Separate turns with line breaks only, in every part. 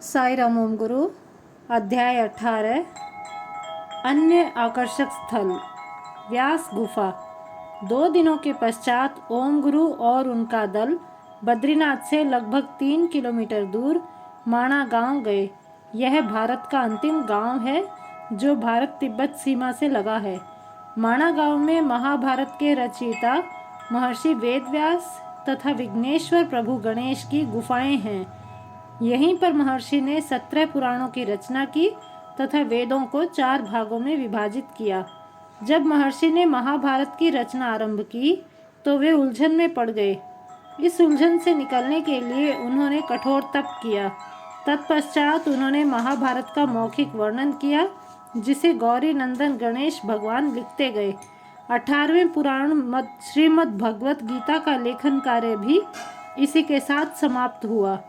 साई राम ओम गुरु। अध्याय 18। अन्य आकर्षक स्थल। व्यास गुफा। 2 दिनों के पश्चात ओम गुरु और उनका दल बद्रीनाथ से लगभग 3 किलोमीटर दूर माणा गांव गए। यह भारत का अंतिम गांव है जो भारत तिब्बत सीमा से लगा है। माणा गांव में महाभारत के रचयिता महर्षि वेदव्यास तथा विघ्नेश्वर प्रभु गणेश की गुफाएं हैं। यहीं पर महर्षि ने 17 पुराणों की रचना की तथा वेदों को 4 भागों में विभाजित किया। जब महर्षि ने महाभारत की रचना आरंभ की तो वे उलझन में पड़ गए। इस उलझन से निकलने के लिए उन्होंने कठोर तप किया। तत्पश्चात उन्होंने महाभारत का मौखिक वर्णन किया जिसे गौरी नंदन गणेश भगवान लिखते गए। 18वें पुराण श्रीमद् भगवत गीता का लेखन कार्य भी इसी के साथ समाप्त हुआ।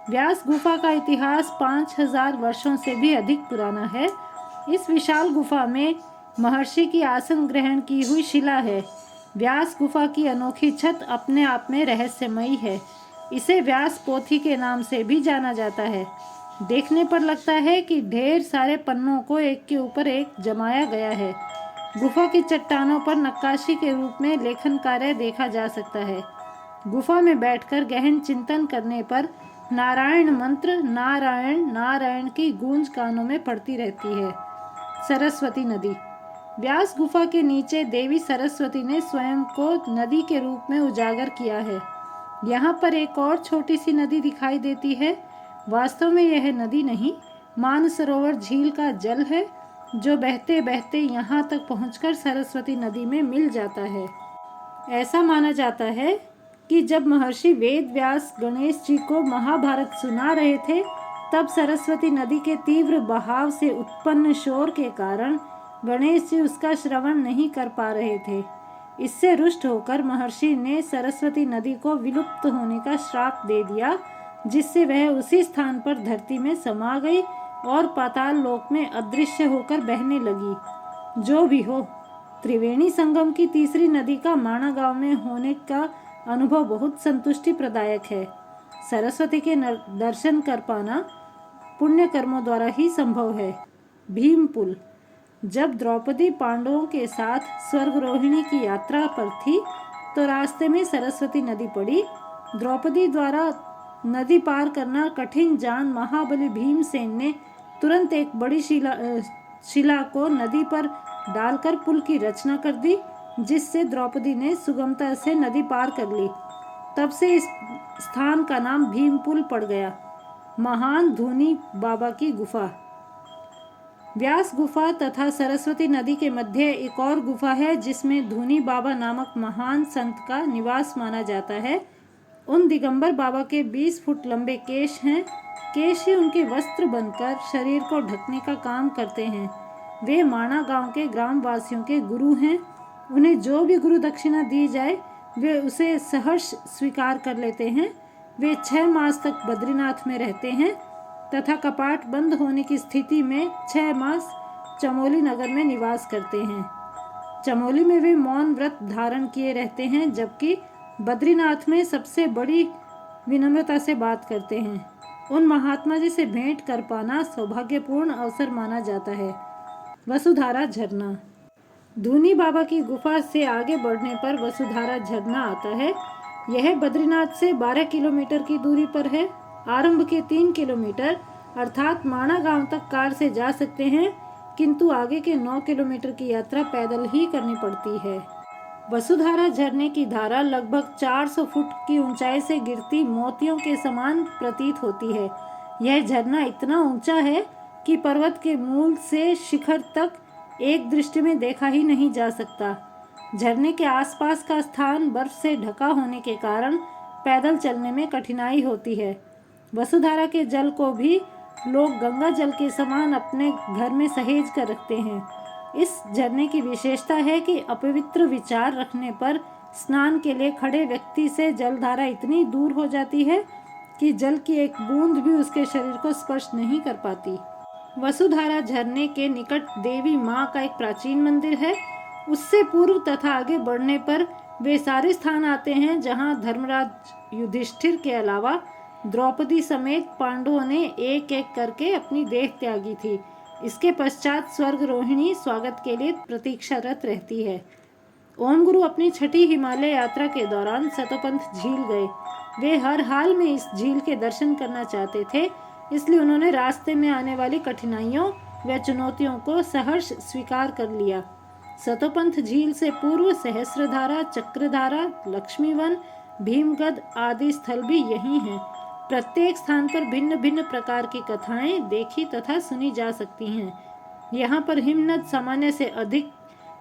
व्यास गुफा का इतिहास 5000 वर्षों से भी अधिक पुराना है। इस विशाल गुफा में महर्षि की आसन ग्रहण की हुई शिला है। व्यास गुफा की अनोखी छत अपने आप में रहस्यमयी है। इसे व्यास पोथी के नाम से भी जाना जाता है। देखने पर लगता है कि ढेर सारे पन्नों को एक के ऊपर एक जमाया गया है। गुफा की चट्टानों पर नक्काशी के रूप में लेखन कार्य देखा जा सकता है। गुफा में बैठकर गहन चिंतन करने पर नारायण मंत्र नारायण नारायण की गूंज कानों में पड़ती रहती है। सरस्वती नदी। व्यास गुफा के नीचे देवी सरस्वती ने स्वयं को नदी के रूप में उजागर किया है। यहाँ पर एक और छोटी सी नदी दिखाई देती है। वास्तव में यह नदी नहीं, मानसरोवर झील का जल है जो बहते बहते यहाँ तक पहुँचकर सरस्वती नदी में मिल जाता है। ऐसा माना जाता है कि जब महर्षि वेद व्यास गणेश जी को महाभारत सुना रहे थे तब सरस्वती नदी के तीव्र बहाव से उत्पन्न शोर के कारण गणेश जी उसका श्रवण नहीं कर पा रहे थे। इससे रुष्ट होकर महर्षि ने सरस्वती नदी को विलुप्त होने का श्राप दे दिया, जिससे वह उसी स्थान पर धरती में समा गई और पाताल लोक में अदृश्य होकर बहने लगी। जो भी हो, त्रिवेणी संगम की तीसरी नदी का माणा गांव में होने का अनुभव बहुत संतुष्टि प्रदायक है। सरस्वती के दर्शन कर पाना पुण्य कर्मों द्वारा ही संभव है। भीम पुल। जब द्रौपदी पांडवों के साथ स्वर्गरोहिणी की यात्रा पर थी तो रास्ते में सरस्वती नदी पड़ी। द्रौपदी द्वारा नदी पार करना कठिन जान महाबली भीमसेन ने तुरंत एक बड़ी शिला को नदी पर डालकर पुल की रचना कर दी, जिससे द्रौपदी ने सुगमता से नदी पार कर ली। तब से इस स्थान का नाम भीम पुल पड़ गया। महान धूनी बाबा की गुफा। व्यास गुफा तथा सरस्वती नदी के मध्य एक और गुफा है जिसमें धूनी बाबा नामक महान संत का निवास माना जाता है। उन दिगंबर बाबा के 20 फुट लंबे केश हैं। केश ही उनके वस्त्र बनकर शरीर को ढकने का काम करते हैं। वे माणा गांव के ग्रामवासियों के गुरु हैं। उन्हें जो भी गुरु दक्षिणा दी जाए वे उसे सहर्ष स्वीकार कर लेते हैं। वे 6 मास तक बद्रीनाथ में रहते हैं तथा कपाट बंद होने की स्थिति में 6 मास चमोली नगर में निवास करते हैं। चमोली में वे मौन व्रत धारण किए रहते हैं, जबकि बद्रीनाथ में सबसे बड़ी विनम्रता से बात करते हैं। उन महात्मा जी से भेंट कर पाना सौभाग्यपूर्ण अवसर माना जाता है। वसुधारा झरना। धूनी बाबा की गुफा से आगे बढ़ने पर वसुधारा झरना आता है। यह बद्रीनाथ से 12 किलोमीटर की दूरी पर है। आरंभ के 3 किलोमीटर अर्थात माणा गांव तक कार से जा सकते हैं, किंतु आगे के 9 किलोमीटर की यात्रा पैदल ही करनी पड़ती है। वसुधारा झरने की धारा लगभग 400 फुट की ऊंचाई से गिरती मोतियों के समान प्रतीत होती है। यह झरना इतना ऊंचा है कि पर्वत के मूल से शिखर तक एक दृष्टि में देखा ही नहीं जा सकता। झरने के आसपास का स्थान बर्फ से ढका होने के कारण पैदल चलने में कठिनाई होती है। वसुधारा के जल को भी लोग गंगा जल के समान अपने घर में सहेज कर रखते हैं। इस झरने की विशेषता है कि अपवित्र विचार रखने पर स्नान के लिए खड़े व्यक्ति से जलधारा इतनी दूर हो जाती है कि जल की एक बूंद भी उसके शरीर को स्पर्श नहीं कर पाती। वसुधारा झरने के निकट देवी माँ का एक प्राचीन मंदिर है। उससे पूर्व तथा आगे बढ़ने पर वे सारे स्थान आते हैं जहाँ धर्मराज युधिष्ठिर के अलावा द्रौपदी समेत पांडवों ने एक एक करके अपनी देह त्यागी थी। इसके पश्चात स्वर्ग रोहिणी स्वागत के लिए प्रतीक्षारत रहती है। ओम गुरु अपनी छठी हिमालय यात्रा के दौरान सतोपंथ झील गए। वे हर हाल में इस झील के दर्शन करना चाहते थे, इसलिए उन्होंने रास्ते में आने वाली कठिनाइयों व चुनौतियों को सहर्ष स्वीकार कर लिया। सतोपंथ झील से पूर्व सहस्रधारा, चक्रधारा, लक्ष्मीवन, भीमगढ़ आदि स्थल भी यही हैं। प्रत्येक स्थान पर भिन्न भिन्न प्रकार की कथाएं देखी तथा सुनी जा सकती हैं। यहाँ पर हिमनद सामान्य से अधिक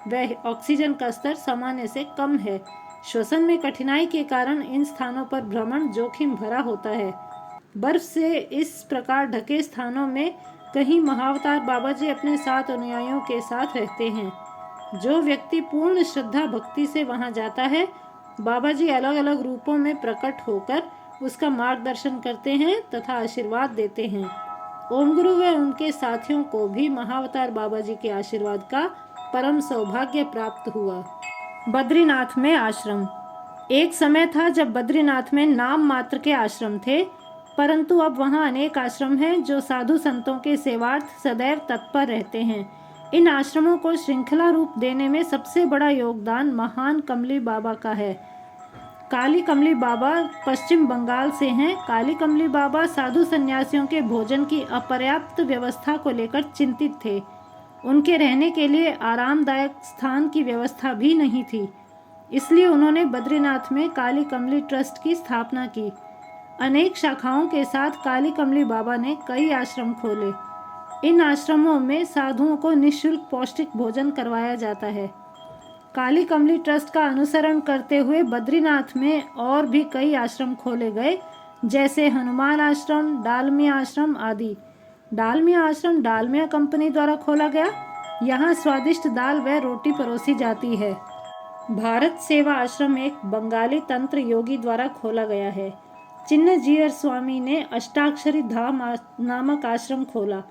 व ऑक्सीजन का स्तर सामान्य से कम है। श्वसन में कठिनाई के कारण इन स्थानों पर भ्रमण जोखिम भरा होता है। बर्फ से इस प्रकार ढके स्थानों में कहीं महाअवतार बाबा जी अपने 7 अनुयायियों के साथ रहते हैं। जो व्यक्ति पूर्ण श्रद्धा भक्ति से वहां जाता है, बाबा जी अलग अलग रूपों में प्रकट होकर उसका मार्गदर्शन करते हैं तथा आशीर्वाद देते हैं। ओम गुरु व उनके साथियों को भी महाअवतार बाबा जी के आशीर्वाद का परम सौभाग्य प्राप्त हुआ। बद्रीनाथ में आश्रम। एक समय था जब बद्रीनाथ में नाम मात्र के आश्रम थे, परंतु अब वहाँ अनेक आश्रम हैं जो साधु संतों के सेवार्थ सदैव तत्पर रहते हैं। इन आश्रमों को श्रृंखला रूप देने में सबसे बड़ा योगदान महान कमली बाबा का है। काली कमली बाबा पश्चिम बंगाल से हैं। काली कमली बाबा साधु सन्यासियों के भोजन की अपर्याप्त व्यवस्था को लेकर चिंतित थे। उनके रहने के लिए आरामदायक स्थान की व्यवस्था भी नहीं थी, इसलिए उन्होंने बद्रीनाथ में काली कमली ट्रस्ट की स्थापना की। अनेक शाखाओं के साथ काली कमली बाबा ने कई आश्रम खोले। इन आश्रमों में साधुओं को निःशुल्क पौष्टिक भोजन करवाया जाता है। काली कमली ट्रस्ट का अनुसरण करते हुए बद्रीनाथ में और भी कई आश्रम खोले गए, जैसे हनुमान आश्रम, डालमिया आश्रम आदि। डालमिया आश्रम डालमिया कंपनी द्वारा खोला गया। यहाँ स्वादिष्ट दाल व रोटी परोसी जाती है। भारत सेवा आश्रम एक बंगाली तंत्र योगी द्वारा खोला गया है। चिन्नजीयर स्वामी ने अष्टाक्षरी धाम नामक आश्रम खोला।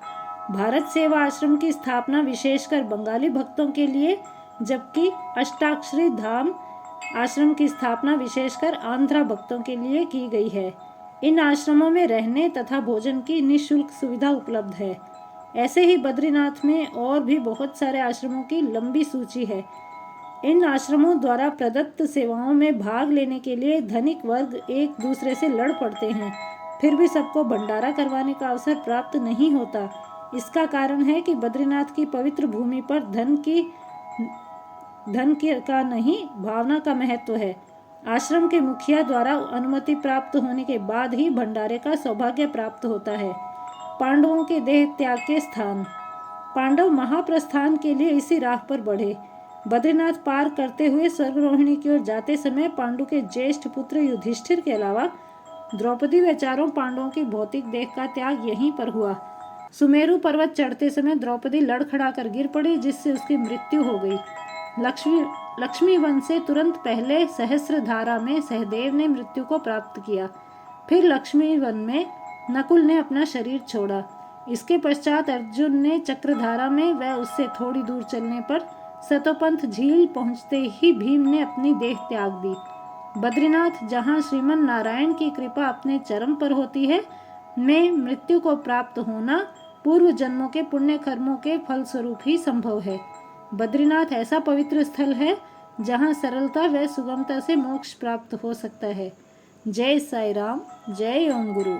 भारत सेवा आश्रम की स्थापना विशेषकर बंगाली भक्तों के लिए, जबकि अष्टाक्षरी धाम आश्रम की स्थापना विशेषकर आंध्रा भक्तों के लिए की गई है। इन आश्रमों में रहने तथा भोजन की निःशुल्क सुविधा उपलब्ध है। ऐसे ही बद्रीनाथ में और भी बहुत सारे आश्रमों की लंबी सूची है। इन आश्रमों द्वारा प्रदत्त सेवाओं में भाग लेने के लिए धनिक वर्ग एक दूसरे से लड़ पड़ते हैं, फिर भी सबको भंडारा करवाने का अवसर प्राप्त नहीं होता। इसका कारण है कि बद्रीनाथ की पवित्र भूमि पर धन का नहीं, भावना का महत्व है। आश्रम के मुखिया द्वारा अनुमति प्राप्त होने के बाद ही भंडारे का सौभाग्य प्राप्त होता है। पांडवों के देह त्याग के स्थान। पांडव महाप्रस्थान के लिए इसी राह पर बढ़े। बद्रीनाथ पार करते हुए स्वर्गरोहिणी की ओर जाते समय पांडु के ज्येष्ठ पुत्र युधिष्ठिर के अलावा द्रौपदी व चारों पांडवों की भौतिक देह का त्याग यहीं पर हुआ। सुमेरु पर्वत चढ़ते समय द्रौपदी लड़खड़ाकर गिर पड़ी, जिससे उसकी मृत्यु हो गई। लक्ष्मी वन से तुरंत पहले सहस्रधारा में सहदेव ने मृत्यु को प्राप्त किया। फिर लक्ष्मी वन में नकुल ने अपना शरीर छोड़ा। इसके पश्चात अर्जुन ने चक्रधारा में व उससे थोड़ी दूर चलने पर सतोपंथ झील पहुंचते ही भीम ने अपनी देह त्याग दी। बद्रीनाथ, जहाँ श्रीमन नारायण की कृपा अपने चरम पर होती है, में मृत्यु को प्राप्त होना पूर्व जन्मों के पुण्य कर्मों के फलस्वरूप ही संभव है। बद्रीनाथ ऐसा पवित्र स्थल है जहाँ सरलता व सुगमता से मोक्ष प्राप्त हो सकता है। जय साई राम, जय ओम गुरु।